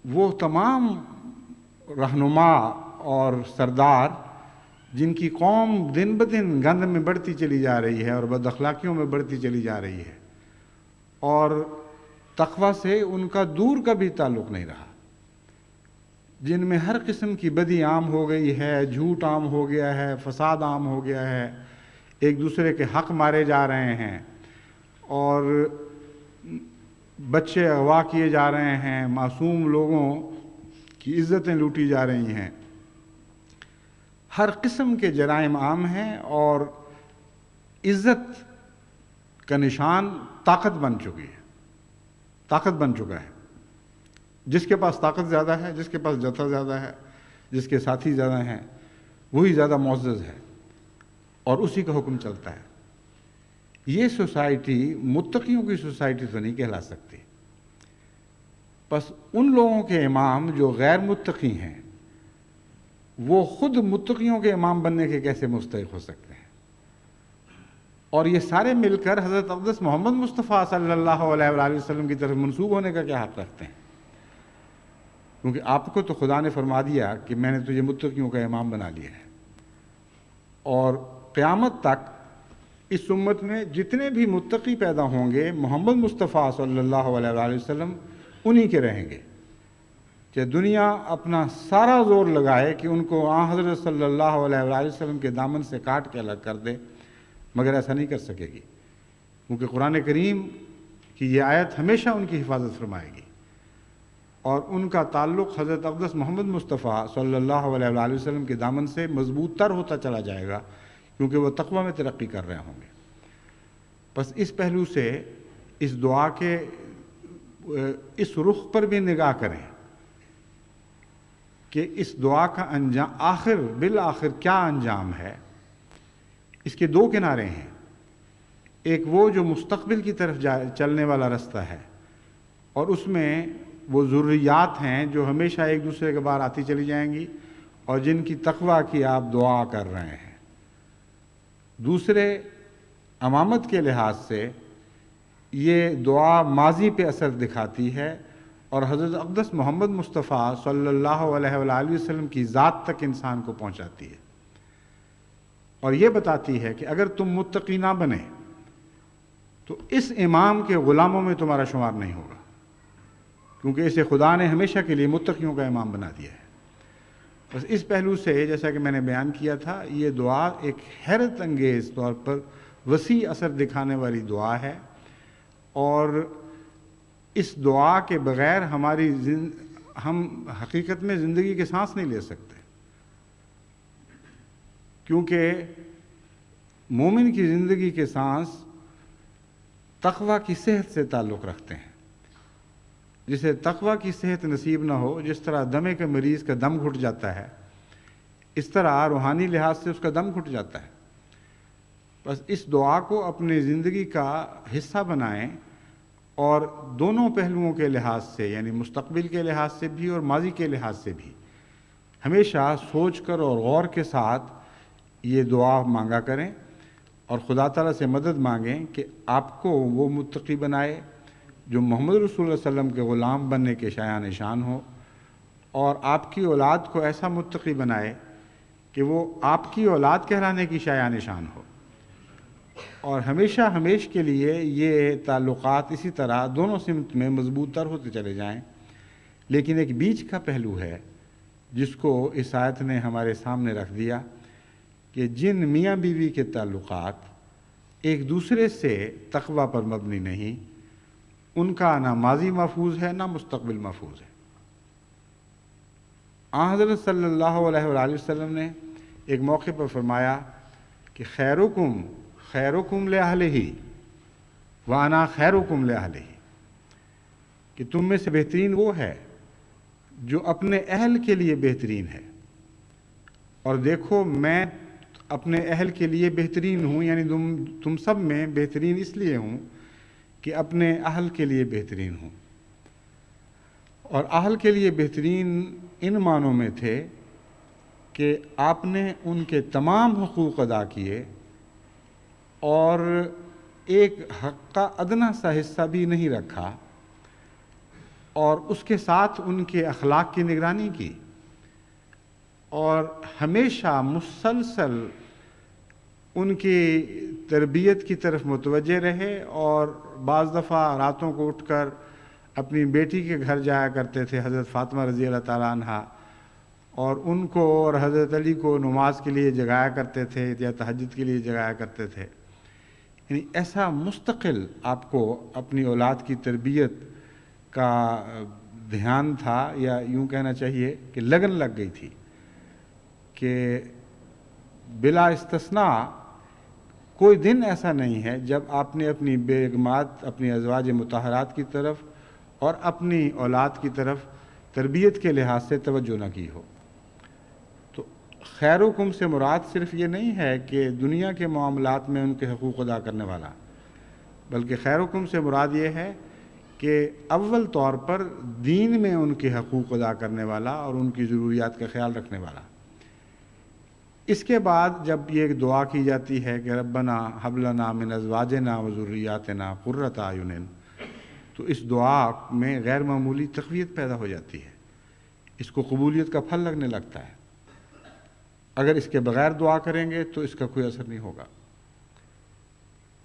وہ تمام رہنما اور سردار جن کی قوم دن بدن گند میں بڑھتی چلی جا رہی ہے اور بد اخلاقیوں میں بڑھتی چلی جا رہی ہے اور تقوی سے ان کا دور کا بھی تعلق نہیں رہا، جن میں ہر قسم کی بدی عام ہو گئی ہے، جھوٹ عام ہو گیا ہے، فساد عام ہو گیا ہے، ایک دوسرے کے حق مارے جا رہے ہیں اور بچے اغوا کیے جا رہے ہیں، معصوم لوگوں کی عزتیں لوٹی جا رہی ہیں، ہر قسم کے جرائم عام ہیں اور عزت کا نشان طاقت بن چکی ہے، طاقت بن چکا ہے۔ جس کے پاس طاقت زیادہ ہے، جس کے پاس جتھا زیادہ ہے، جس کے ساتھی زیادہ ہیں، وہی زیادہ معزز ہے اور اسی کا حکم چلتا ہے۔ یہ سوسائٹی متقیوں کی سوسائٹی تو نہیں کہلا سکتی۔ بس ان لوگوں کے امام جو غیر متقی ہیں، وہ خود متقیوں کے امام بننے کے کیسے مستحق ہو سکتے ہیں؟ اور یہ سارے مل کر حضرت اقدس محمد مصطفیٰ صلی اللہ علیہ وآلہ وسلم کی طرف منسوب ہونے کا کیا حق رکھتے ہیں؟ کیونکہ آپ کو تو خدا نے فرما دیا کہ میں نے تجھے متقیوں کا امام بنا لیا ہے، اور قیامت تک اس امت میں جتنے بھی متقی پیدا ہوں گے محمد مصطفیٰ صلی اللہ علیہ وآلہ وسلم انہی کے رہیں گے۔ کہ دنیا اپنا سارا زور لگائے کہ ان کو آن حضرت صلی اللہ علیہ وآلہ وسلم کے دامن سے کاٹ کے الگ کر دے، مگر ایسا نہیں کر سکے گی، کیونکہ قرآن کریم کی یہ آیت ہمیشہ ان کی حفاظت فرمائے گی، اور ان کا تعلق حضرت اقدس محمد مصطفیٰ صلی اللہ علیہ وآلہ وسلم کے دامن سے مضبوط تر ہوتا چلا جائے گا، کیونکہ وہ تقوی میں ترقی کر رہے ہوں گے۔ بس اس پہلو سے اس دعا کے اس رخ پر بھی نگاہ کریں کہ اس دعا کا انجام بالآخر کیا انجام ہے۔ اس کے دو کنارے ہیں، ایک وہ جو مستقبل کی طرف چلنے والا رستہ ہے، اور اس میں وہ ضروریات ہیں جو ہمیشہ ایک دوسرے کے بعد آتی چلی جائیں گی اور جن کی تقوی کی آپ دعا کر رہے ہیں۔ دوسرے امامت کے لحاظ سے یہ دعا ماضی پہ اثر دکھاتی ہے اور حضرت اقدس محمد مصطفیٰ صلی اللہ علیہ وآلہ وسلم کی ذات تک انسان کو پہنچاتی ہے، اور یہ بتاتی ہے کہ اگر تم متقی نہ بنے تو اس امام کے غلاموں میں تمہارا شمار نہیں ہوگا، کیونکہ اسے خدا نے ہمیشہ کے لیے متقیوں کا امام بنا دیا ہے۔ بس اس پہلو سے جیسا کہ میں نے بیان کیا تھا، یہ دعا ایک حیرت انگیز طور پر وسیع اثر دکھانے والی دعا ہے، اور اس دعا کے بغیر ہم حقیقت میں زندگی کے سانس نہیں لے سکتے، کیونکہ مومن کی زندگی کے سانس تقوی کی صحت سے تعلق رکھتے ہیں۔ جسے تقوی کی صحت نصیب نہ ہو، جس طرح دمے کے مریض کا دم گھٹ جاتا ہے، اس طرح روحانی لحاظ سے اس کا دم گھٹ جاتا ہے۔ بس اس دعا کو اپنی زندگی کا حصہ بنائیں، اور دونوں پہلوؤں کے لحاظ سے، یعنی مستقبل کے لحاظ سے بھی اور ماضی کے لحاظ سے بھی، ہمیشہ سوچ کر اور غور کے ساتھ یہ دعا مانگا کریں، اور خدا تعالیٰ سے مدد مانگیں کہ آپ کو وہ متقی بنائے جو محمد رسول اللہ علیہ وسلم کے غلام بننے کے شایان نشان ہو، اور آپ کی اولاد کو ایسا متقی بنائے کہ وہ آپ کی اولاد کہلانے کی شایان نشان ہو، اور ہمیشہ ہمیش کے لیے یہ تعلقات اسی طرح دونوں سمت میں مضبوط تر ہوتے چلے جائیں۔ لیکن ایک بیچ کا پہلو ہے جس کو اس آیت نے ہمارے سامنے رکھ دیا، کہ جن میاں بیوی کے تعلقات ایک دوسرے سے تقوی پر مبنی نہیں، ان کا نہ ماضی محفوظ ہے نہ مستقبل محفوظ ہے۔ آن حضرت صلی اللہ علیہ وآلہ وسلم نے ایک موقع پر فرمایا کہ خیرکم خیرکم لأہلہ وانا خیرکم لأہلہ، کہ تم میں سے بہترین وہ ہے جو اپنے اہل کے لیے بہترین ہے، اور دیکھو میں اپنے اہل کے لیے بہترین ہوں، یعنی تم سب میں بہترین اس لیے ہوں کہ اپنے اہل کے لیے بہترین ہوں۔ اور اہل کے لیے بہترین ان معنوں میں تھے کہ آپ نے ان کے تمام حقوق ادا کیے، اور ایک حق کا ادنا سا حصہ بھی نہیں رکھا، اور اس کے ساتھ ان کے اخلاق کی نگرانی کی، اور ہمیشہ مسلسل ان کی تربیت کی طرف متوجہ رہے، اور بعض دفعہ راتوں کو اٹھ کر اپنی بیٹی کے گھر جایا کرتے تھے حضرت فاطمہ رضی اللہ تعالیٰ عنہا، اور ان کو اور حضرت علی کو نماز کے لیے جگایا کرتے تھے یا تہجد کے لیے جگایا کرتے تھے۔ یعنی ایسا مستقل آپ کو اپنی اولاد کی تربیت کا دھیان تھا، یا یوں کہنا چاہیے کہ لگن لگ گئی تھی، کہ بلا استثناء کوئی دن ایسا نہیں ہے جب آپ نے اپنی بیگمات، اپنی ازواج مطہرات کی طرف اور اپنی اولاد کی طرف تربیت کے لحاظ سے توجہ نہ کی ہو۔ تو خیرکم سے مراد صرف یہ نہیں ہے کہ دنیا کے معاملات میں ان کے حقوق ادا کرنے والا، بلکہ خیرکم سے مراد یہ ہے کہ اول طور پر دین میں ان کے حقوق ادا کرنے والا اور ان کی ضروریات کا خیال رکھنے والا۔ اس کے بعد جب یہ دعا کی جاتی ہے کہ ربنا ہب لنا من ازواجنا و ذریاتنا قرۃ اعین، تو اس دعا میں غیر معمولی تقویت پیدا ہو جاتی ہے، اس کو قبولیت کا پھل لگنے لگتا ہے۔ اگر اس کے بغیر دعا کریں گے تو اس کا کوئی اثر نہیں ہوگا۔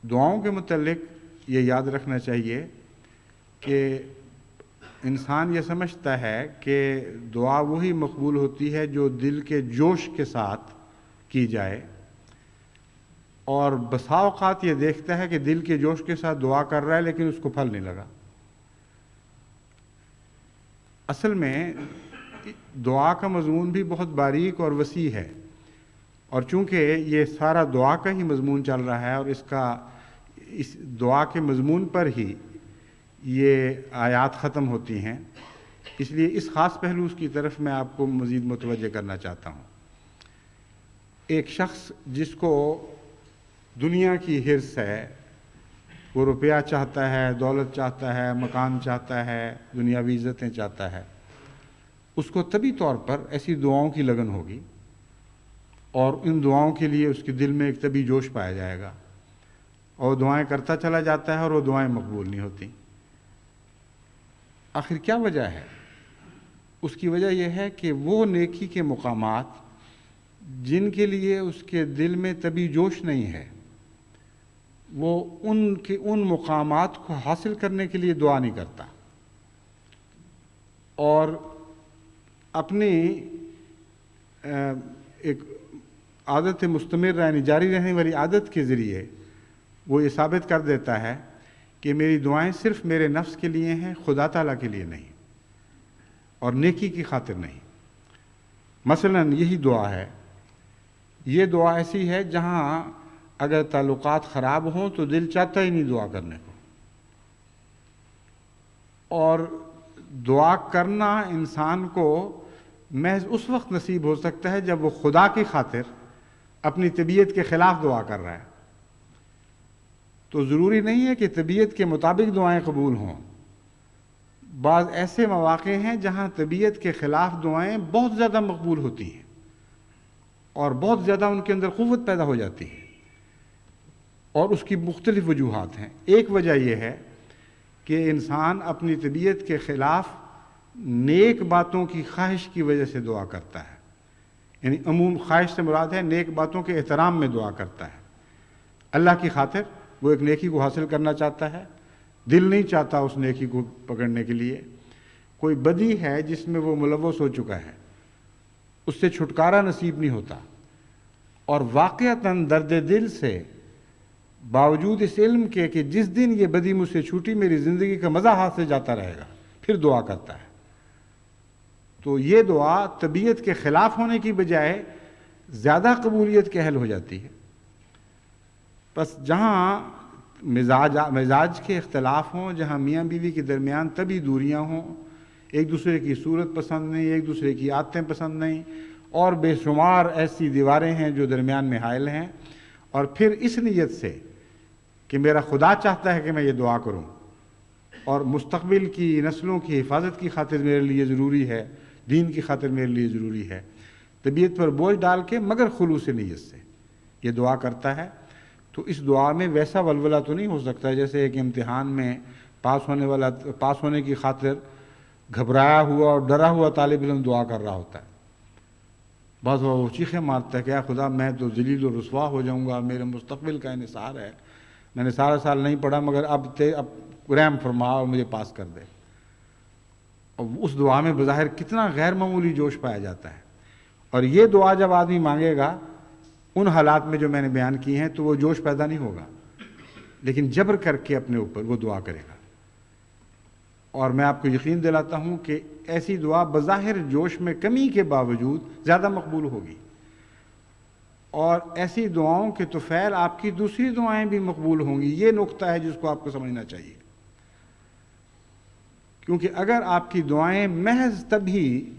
دعاؤں کے متعلق یہ یاد رکھنا چاہیے کہ انسان یہ سمجھتا ہے کہ دعا وہی مقبول ہوتی ہے جو دل کے جوش کے ساتھ کی جائے، اور بسا اوقات یہ دیکھتا ہے کہ دل کے جوش کے ساتھ دعا کر رہا ہے لیکن اس کو پھل نہیں لگا۔ اصل میں دعا کا مضمون بھی بہت باریک اور وسیع ہے، اور چونکہ یہ سارا دعا کا ہی مضمون چل رہا ہے اور اس دعا کے مضمون پر ہی یہ آیات ختم ہوتی ہیں، اس لیے اس خاص پہلو کی طرف میں آپ کو مزید متوجہ کرنا چاہتا ہوں۔ ایک شخص جس کو دنیا کی حرص ہے، وہ روپیہ چاہتا ہے، دولت چاہتا ہے، مکان چاہتا ہے، دنیاوی عزتیں چاہتا ہے، اس کو طبی طور پر ایسی دعاؤں کی لگن ہوگی، اور ان دعاؤں کے لیے اس کے دل میں ایک طبی جوش پایا جائے گا، اور دعائیں کرتا چلا جاتا ہے اور وہ دعائیں مقبول نہیں ہوتی۔ آخر کیا وجہ ہے؟ اس کی وجہ یہ ہے کہ وہ نیکی کے مقامات جن کے لیے اس کے دل میں طبی جوش نہیں ہے، وہ ان مقامات کو حاصل کرنے کے لیے دعا نہیں کرتا، اور اپنی ایک عادت مستمر یعنی جاری رہنے والی عادت کے ذریعے وہ یہ ثابت کر دیتا ہے کہ میری دعائیں صرف میرے نفس کے لیے ہیں، خدا تعالیٰ کے لیے نہیں، اور نیکی کی خاطر نہیں۔ مثلا یہی دعا ہے، یہ دعا ایسی ہے جہاں اگر تعلقات خراب ہوں تو دل چاہتا ہی نہیں دعا کرنے کو، اور دعا کرنا انسان کو محض اس وقت نصیب ہو سکتا ہے جب وہ خدا کی خاطر اپنی طبیعت کے خلاف دعا کر رہا ہے۔ تو ضروری نہیں ہے کہ طبیعت کے مطابق دعائیں قبول ہوں، بعض ایسے مواقع ہیں جہاں طبیعت کے خلاف دعائیں بہت زیادہ مقبول ہوتی ہیں اور بہت زیادہ ان کے اندر قوت پیدا ہو جاتی ہے، اور اس کی مختلف وجوہات ہیں۔ ایک وجہ یہ ہے کہ انسان اپنی طبیعت کے خلاف نیک باتوں کی خواہش کی وجہ سے دعا کرتا ہے، یعنی عموم خواہش سے مراد ہے نیک باتوں کے احترام میں دعا کرتا ہے، اللہ کی خاطر وہ ایک نیکی کو حاصل کرنا چاہتا ہے، دل نہیں چاہتا اس نیکی کو پکڑنے کے لیے۔ کوئی بدی ہے جس میں وہ ملوث ہو چکا ہے، اس سے چھٹکارا نصیب نہیں ہوتا، اور واقعتاً درد دل سے باوجود اس علم کے کہ جس دن یہ بدی مجھ سے چھوٹی میری زندگی کا مزہ ہاتھ سے جاتا رہے گا، پھر دعا کرتا ہے۔ تو یہ دعا طبیعت کے خلاف ہونے کی بجائے زیادہ قبولیت کے اہل ہو جاتی ہے۔ بس جہاں مزاج کے اختلاف ہوں، جہاں میاں بیوی کے درمیان طبی دوریاں ہوں، ایک دوسرے کی صورت پسند نہیں، ایک دوسرے کی عادتیں پسند نہیں، اور بے شمار ایسی دیواریں ہیں جو درمیان میں حائل ہیں، اور پھر اس نیت سے کہ میرا خدا چاہتا ہے کہ میں یہ دعا کروں، اور مستقبل کی نسلوں کی حفاظت کی خاطر میرے لیے ضروری ہے، دین کی خاطر میرے لیے ضروری ہے، طبیعت پر بوجھ ڈال کے مگر خلوص نیت سے یہ دعا کرتا ہے، تو اس دعا میں ویسا ولولہ تو نہیں ہو سکتا جیسے ایک امتحان میں پاس ہونے کی خاطر گھبرایا ہوا اور ڈرا ہوا طالب علم دعا کر رہا ہوتا ہے۔ بعض وہ چیخیں مارتا ہے کہ اے خدا میں تو ذلیل و رسوا ہو جاؤں گا، میرے مستقبل کا انحصار ہے، میں نے سارا سال نہیں پڑھا مگر اب رحم فرما اور مجھے پاس کر دے۔ اور اس دعا میں بظاہر کتنا غیر معمولی جوش پایا جاتا ہے، اور یہ دعا جب آدمی مانگے گا ان حالات میں جو میں نے بیان کی ہیں تو وہ جوش پیدا نہیں ہوگا، لیکن جبر کر کے اپنے اوپر وہ دعا کرے گا، اور میں آپ کو یقین دلاتا ہوں کہ ایسی دعا بظاہر جوش میں کمی کے باوجود زیادہ مقبول ہوگی۔ اور ایسی دعاؤں کے طفیل آپ کی دوسری دعائیں بھی مقبول ہوں گی. یہ نقطہ ہے جس کو آپ کو سمجھنا چاہیے. کیونکہ اگر آپ کی دعائیں محض تبھی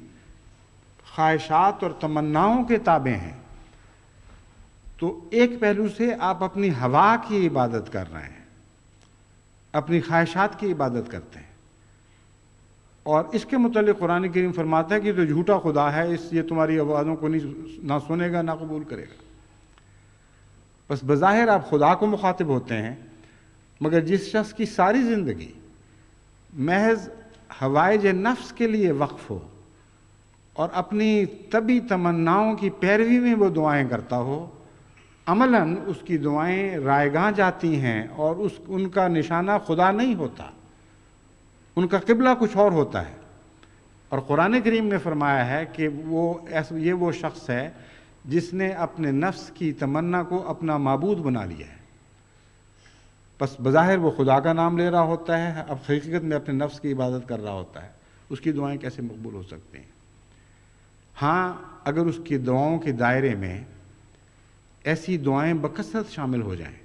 خواہشات اور تمناؤں کے تابع ہیں تو ایک پہلو سے آپ اپنی ہوا کی عبادت کر رہے ہیں، اپنی خواہشات کی عبادت کرتے ہیں. اور اس کے متعلق قرآن کریم فرماتا ہے کہ تو جھوٹا خدا ہے، یہ تمہاری آوازوں کو نہ سنے گا نہ قبول کرے گا. بس بظاہر آپ خدا کو مخاطب ہوتے ہیں، مگر جس شخص کی ساری زندگی محض حوائج نفس کے لیے وقف ہو اور اپنی طبی تمناؤں کی پیروی میں وہ دعائیں کرتا ہو، عملاً اس کی دعائیں رائگاں جاتی ہیں اور ان کا نشانہ خدا نہیں ہوتا، ان کا قبلہ کچھ اور ہوتا ہے. اور قرآن کریم نے فرمایا ہے کہ یہ وہ شخص ہے جس نے اپنے نفس کی تمنا کو اپنا معبود بنا لیا ہے. بس بظاہر وہ خدا کا نام لے رہا ہوتا ہے، اب حقیقت میں اپنے نفس کی عبادت کر رہا ہوتا ہے. اس کی دعائیں کیسے مقبول ہو سکتی ہیں؟ ہاں، اگر اس کی دعاؤں کے دائرے میں ایسی دعائیں بکثرت شامل ہو جائیں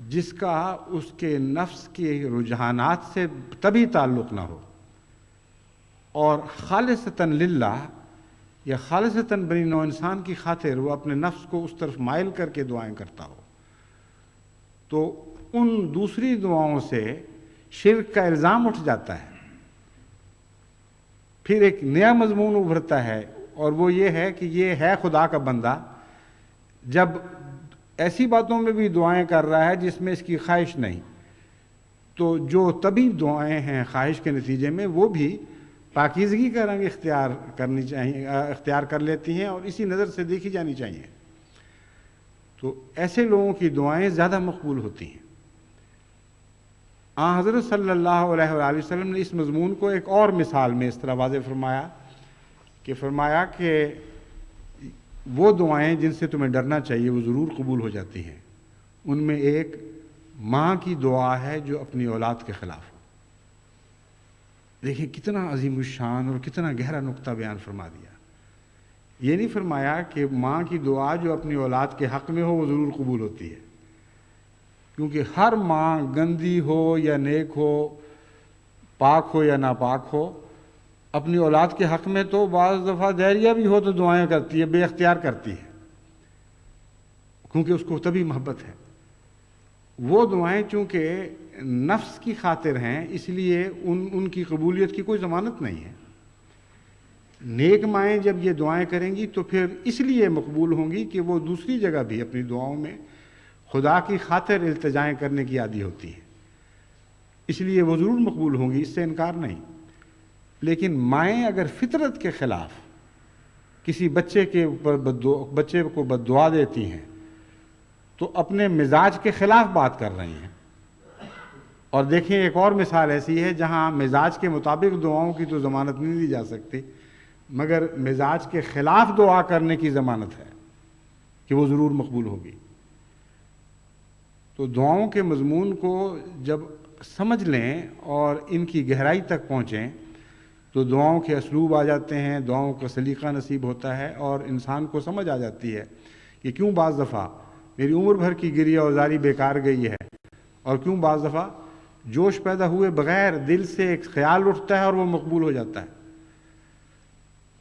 جس کا اس کے نفس کے رجحانات سے تبھی تعلق نہ ہو اور خالصتاً للہ یا خالصتاً بنی نوع انسان کی خاطر وہ اپنے نفس کو اس طرف مائل کر کے دعائیں کرتا ہو، تو ان دوسری دعاؤں سے شرک کا الزام اٹھ جاتا ہے. پھر ایک نیا مضمون ابھرتا ہے اور وہ یہ ہے کہ یہ ہے خدا کا بندہ جب ایسی باتوں میں بھی دعائیں کر رہا ہے جس میں اس کی خواہش نہیں، تو جو طبی دعائیں ہیں خواہش کے نتیجے میں وہ بھی پاکیزگی کا رنگ اختیار کر لیتی ہیں اور اسی نظر سے دیکھی جانی چاہیے. تو ایسے لوگوں کی دعائیں زیادہ مقبول ہوتی ہیں. حضرت صلی اللہ علیہ وآلہ وسلم نے اس مضمون کو ایک اور مثال میں اس طرح واضح فرمایا کہ وہ دعائیں جن سے تمہیں ڈرنا چاہیے وہ ضرور قبول ہو جاتی ہیں. ان میں ایک ماں کی دعا ہے جو اپنی اولاد کے خلاف ہو. دیکھیں کتنا عظیم الشان اور کتنا گہرا نقطہ بیان فرما دیا. یہ نہیں فرمایا کہ ماں کی دعا جو اپنی اولاد کے حق میں ہو وہ ضرور قبول ہوتی ہے، کیونکہ ہر ماں گندی ہو یا نیک ہو، پاک ہو یا ناپاک ہو، اپنی اولاد کے حق میں تو بعض دفعہ دہریہ بھی ہو تو دعائیں کرتی ہے، بے اختیار کرتی ہے، کیونکہ اس کو تبھی محبت ہے. وہ دعائیں چونکہ نفس کی خاطر ہیں اس لیے ان کی قبولیت کی کوئی ضمانت نہیں ہے. نیک مائیں جب یہ دعائیں کریں گی تو پھر اس لیے مقبول ہوں گی کہ وہ دوسری جگہ بھی اپنی دعاؤں میں خدا کی خاطر التجائیں کرنے کی عادی ہوتی ہیں، اس لیے وہ ضرور مقبول ہوں گی، اس سے انکار نہیں. لیکن مائیں اگر فطرت کے خلاف کسی بچے کو بد دعا دیتی ہیں تو اپنے مزاج کے خلاف بات کر رہی ہیں. اور دیکھیں ایک اور مثال ایسی ہے جہاں مزاج کے مطابق دعاؤں کی تو ضمانت نہیں دی جا سکتی، مگر مزاج کے خلاف دعا کرنے کی ضمانت ہے کہ وہ ضرور مقبول ہوگی. تو دعاؤں کے مضمون کو جب سمجھ لیں اور ان کی گہرائی تک پہنچیں تو دعاؤں کے اسلوب آ جاتے ہیں، دعاؤں کا سلیقہ نصیب ہوتا ہے اور انسان کو سمجھ آ جاتی ہے کہ کیوں بعض دفعہ میری عمر بھر کی گریہ اوزاری بیکار گئی ہے اور کیوں بعض دفعہ جوش پیدا ہوئے بغیر دل سے ایک خیال اٹھتا ہے اور وہ مقبول ہو جاتا ہے.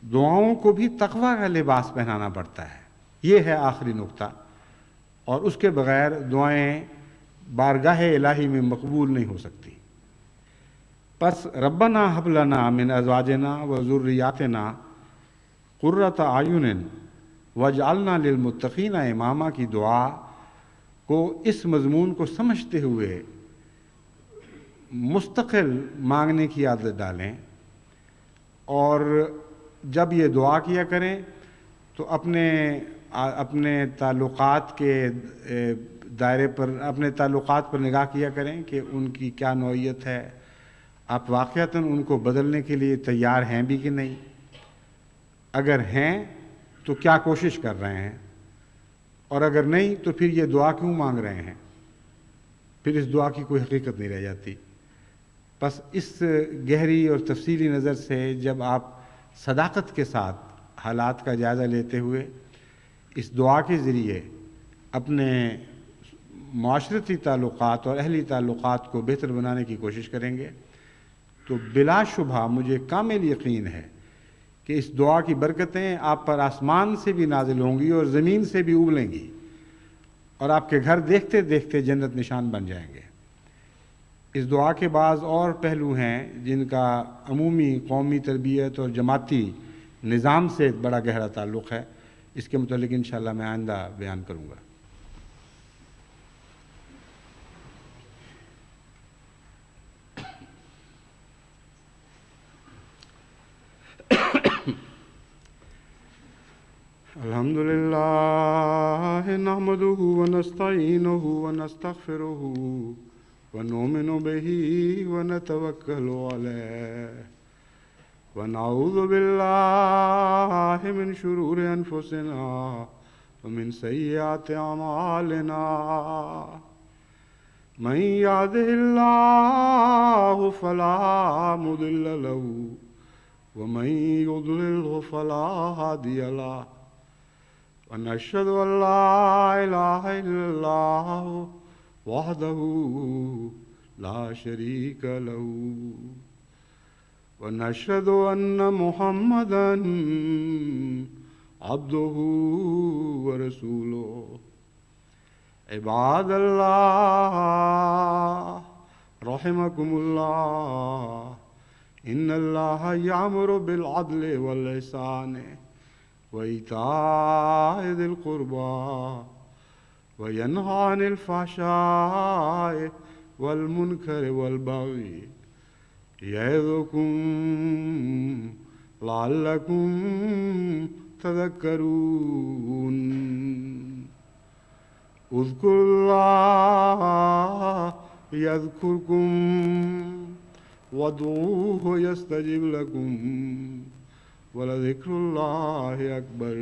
دعاؤں کو بھی تقویٰ کا لباس پہنانا پڑتا ہے، یہ ہے آخری نقطہ، اور اس کے بغیر دعائیں بارگاہ الہی میں مقبول نہیں ہو سکتی. پس ربنا ہب لنا من ازواجنا و ذریاتنا قرۃ اعین واجعلنا للمتقین اماما کی دعا کو اس مضمون کو سمجھتے ہوئے مستقل مانگنے کی عادت ڈالیں، اور جب یہ دعا کیا کریں تو اپنے تعلقات کے دائرے پر، اپنے تعلقات پر نگاہ کیا کریں کہ ان کی کیا نوعیت ہے، آپ واقعتاً ان کو بدلنے کے لیے تیار ہیں بھی کہ نہیں، اگر ہیں تو کیا کوشش کر رہے ہیں، اور اگر نہیں تو پھر یہ دعا کیوں مانگ رہے ہیں، پھر اس دعا کی کوئی حقیقت نہیں رہ جاتی. بس اس گہری اور تفصیلی نظر سے جب آپ صداقت کے ساتھ حالات کا جائزہ لیتے ہوئے اس دعا کے ذریعے اپنے معاشرتی تعلقات اور اہلی تعلقات کو بہتر بنانے کی کوشش کریں گے تو بلا شبہ مجھے کامل یقین ہے کہ اس دعا کی برکتیں آپ پر آسمان سے بھی نازل ہوں گی اور زمین سے بھی ابلیں گی اور آپ کے گھر دیکھتے دیکھتے جنت نشان بن جائیں گے۔ اس دعا کے بعض اور پہلو ہیں جن کا عمومی قومی تربیت اور جماعتی نظام سے بڑا گہرا تعلق ہے، اس کے متعلق انشاءاللہ میں آئندہ بیان کروں گا۔ الحمد لله نحمده ونستعينه ونستغفره ونؤمن به ونتوكل عليه ونعوذ بالله من شرور أنفسنا ومن سيئات أعمالنا من يهده الله فلا مضل له ومن يضلله فلا هادي له ونشهد أن لا إله إلا الله وحده لا شريك له ونشهد أن محمدًا عبده ورسوله عباد الله رحمكم الله إن الله يأمر بالعدل والإحسان وإيتاء ذي القربى وينهى عن الفحشاء والمنكر والبغي يعظكم لعلكم تذكرون اذكروا الله يذكركم وادعوه يستجب لكم ولذكر الله أكبر